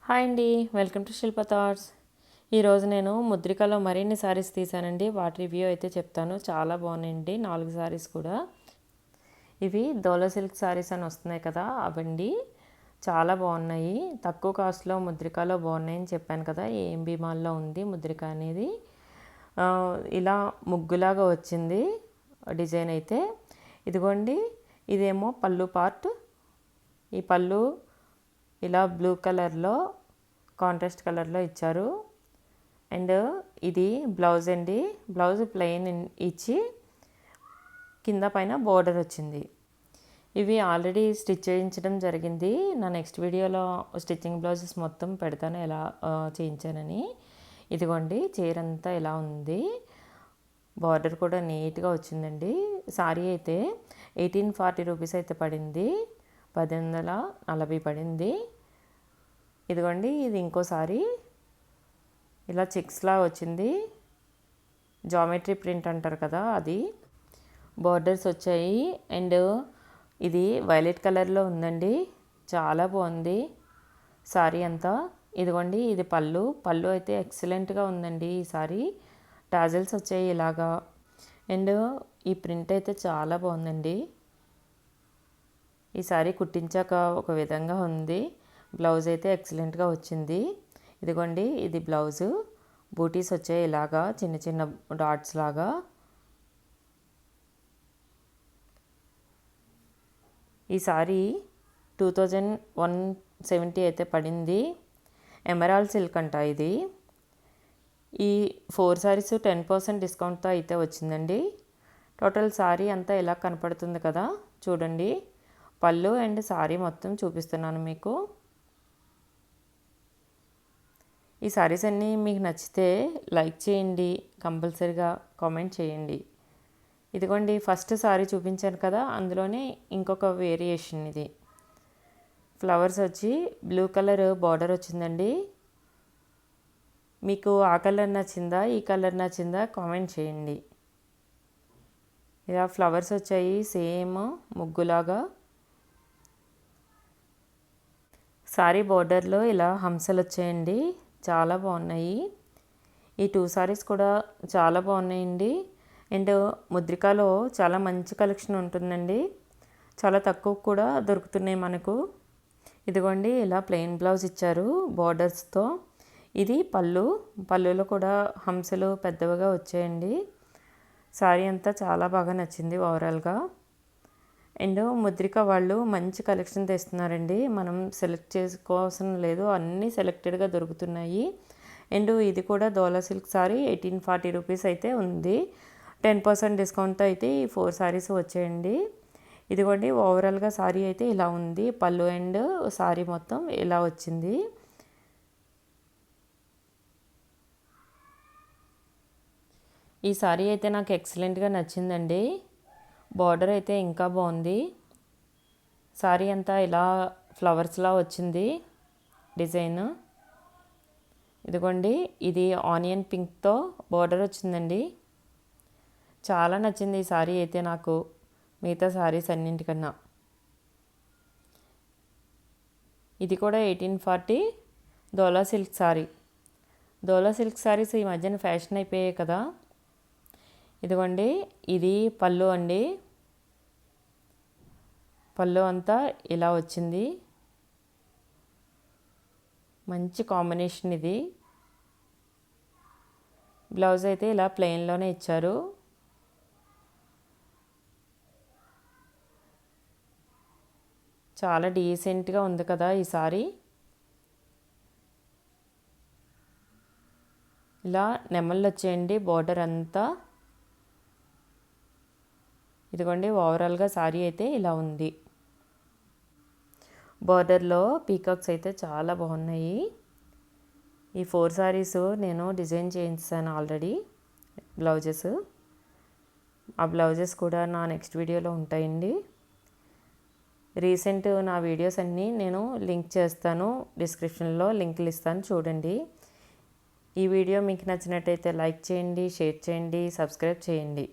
Hi అండి, welcome to శిల్పథాట్స్. ఈరోజు నేను ముద్రికలో మరిన్ని సారీస్ తీసానండి. వాటి రివ్యూ అయితే చెప్తాను. చాలా బాగున్నాయండి 4 సారీస్ కూడా. ఇవి డోలా సిల్క్ సారీస్ అని వస్తున్నాయి కదా, అవండి చాలా బాగున్నాయి. తక్కువ కాస్ట్లో ముద్రికలో బాగున్నాయని చెప్పాను కదా. ఏఎంబి మాల్లో ఉంది ముద్రిక అనేది. ఇలా ముగ్గులాగా వచ్చింది డిజైన్ అయితే. ఇదిగోండి, ఇదేమో పళ్ళు పార్ట్. ఈ పళ్ళు ఇలా బ్లూ కలర్లో కాంట్రాస్ట్ కలర్లో ఇచ్చారు. అండ్ ఇది బ్లౌజ్ అండి. బ్లౌజ్ ప్లెయిన్ ఇచ్చి కింద పైన బోర్డర్ వచ్చింది. ఇవి ఆల్రెడీ స్టిచ్ చేయించడం జరిగింది. నా నెక్స్ట్ వీడియోలో స్టిచ్చింగ్ బ్లౌజెస్ మొత్తం పెడతాను ఎలా చేయించానని. ఇదిగోండి, చీర అంతా ఇలా ఉంది. బార్డర్ కూడా నీట్గా వచ్చిందండి. సారీ అయితే 1840 రూపీస్ అయితే పడింది. 1840 పడింది. ఇదిగోండి, ఇది ఇంకోసారి ఇలా చెక్స్లా వచ్చింది. జామెట్రీ ప్రింట్ అంటారు కదా, అది. బార్డర్స్ వచ్చాయి. అండ్ ఇది వైలెట్ కలర్లో ఉందండి. చాలా బాగుంది సారీ అంతా. ఇదిగోండి, ఇది పళ్ళు అయితే ఎక్సలెంట్గా ఉందండి. ఈ సారీ టాజల్స్ వచ్చాయి ఇలాగా. అండ్ ఈ ప్రింట్ అయితే చాలా బాగుందండి. ఈ సారీ కుట్టించాక ఒక విధంగా ఉంది. బ్లౌజ్ అయితే ఎక్సలెంట్గా వచ్చింది. ఇదిగోండి, ఇది బ్లౌజు. బూటీస్ వచ్చాయి ఇలాగా, చిన్న చిన్న డాట్స్ లాగా. ఈ సారీ 2170 అయితే పడింది. ఎమరాల్డ్ సిల్క్ అంట ఇది. ఈ 4 సారీస్ 10% డిస్కౌంట్తో అయితే వచ్చిందండి. టోటల్ సారీ అంతా ఇలా కనపడుతుంది కదా, చూడండి. పళ్ళు అండ్ సారీ మొత్తం చూపిస్తున్నాను మీకు. ఈ సారీస్ అన్నీ మీకు నచ్చితే లైక్ చేయండి, కంపల్సరీగా కామెంట్ చేయండి. ఇదిగోండి, ఫస్ట్ సారీ చూపించాను కదా, అందులోనే ఇంకొక వేరియేషన్ ఇది. ఫ్లవర్స్ వచ్చి బ్లూ కలర్ బార్డర్ వచ్చిందండి. మీకు ఆ కలర్ నచ్చిందా, ఈ కలర్ నచ్చిందా కామెంట్ చేయండి. ఇలా ఫ్లవర్స్ వచ్చాయి సేమ్ ముగ్గులాగా. సారీ బార్డర్లో ఇలా హంసలు వచ్చాయండి, చాలా బాగున్నాయి. ఈ 2 సారీస్ కూడా చాలా బాగున్నాయండి. అండ్ ముద్రికలో చాలా మంచి కలెక్షన్ ఉంటుందండి. చాలా తక్కువ కూడా దొరుకుతున్నాయి మనకు. ఇదిగోండి, ఇలా ప్లెయిన్ బ్లౌజ్ ఇచ్చారు బార్డర్స్తో. ఇది పళ్ళులో కూడా హంసలు పెద్దవిగా వచ్చాయండి. సారీ అంతా చాలా బాగా నచ్చింది ఓవరాల్గా. అండ్ ముద్రిక వాళ్ళు మంచి కలెక్షన్ తెస్తున్నారండి. మనం సెలెక్ట్ చేసుకోవాల్సిన లేదు, అన్నీ సెలెక్టెడ్గా దొరుకుతున్నాయి. అండ్ ఇది కూడా డోలా సిల్క్ సారీ 1840 రూపీస్ అయితే ఉంది. 10% డిస్కౌంట్తో అయితే ఈ 4 సారీస్ వచ్చాయండి. ఇదిగోండి, ఓవరాల్గా సారీ అయితే ఇలా ఉంది. పళ్ళు అండ్ సారీ మొత్తం ఇలా వచ్చింది. ఈ సారీ అయితే నాకు ఎక్సలెంట్గా నచ్చిందండి. బార్డర్ అయితే ఇంకా బాగుంది. సారీ అంతా ఇలా ఫ్లవర్స్లా వచ్చింది డిజైన్. ఇదిగోండి, ఇది ఆనియన్ పింక్తో బార్డర్ వచ్చిందండి. చాలా నచ్చింది ఈ సారీ అయితే నాకు, మిగతా సారీస్ అన్నింటికన్నా. ఇది కూడా 1840 డోలా సిల్క్ సారీ. డోలా సిల్క్ సారీస్ ఈ మధ్యన ఫ్యాషన్ అయిపోయాయి కదా. ఇదిగోండి, ఇది పళ్ళు అండి. పళ్ళు అంతా ఇలా వచ్చింది. మంచి కాంబినేషన్ ఇది. బ్లౌజ్ అయితే ఇలా ప్లెయిన్లోనే ఇచ్చారు. చాలా డీసెంట్గా ఉంది కదా ఈ సారీ. ఇలా నెమళ్ళు వచ్చేయండి బార్డర్ అంతా. ఇదిగోండి, ఓవరాల్గా సారీ అయితే ఇలా ఉంది. బార్డర్లో పీకాక్స్ అయితే చాలా బాగున్నాయి. ఈ 4 సారీస్ నేను డిజైన్ చేయించాను ఆల్రెడీ బ్లౌజెస్. ఆ బ్లౌజెస్ కూడా నా నెక్స్ట్ వీడియోలో ఉంటాయండి. రీసెంట్ నా వీడియోస్ అన్నీ నేను లింక్ చేస్తాను, డిస్క్రిప్షన్లో లింకులు ఇస్తాను, చూడండి. ఈ వీడియో మీకు నచ్చినట్టయితే లైక్ చేయండి, షేర్ చేయండి, సబ్స్క్రైబ్ చేయండి.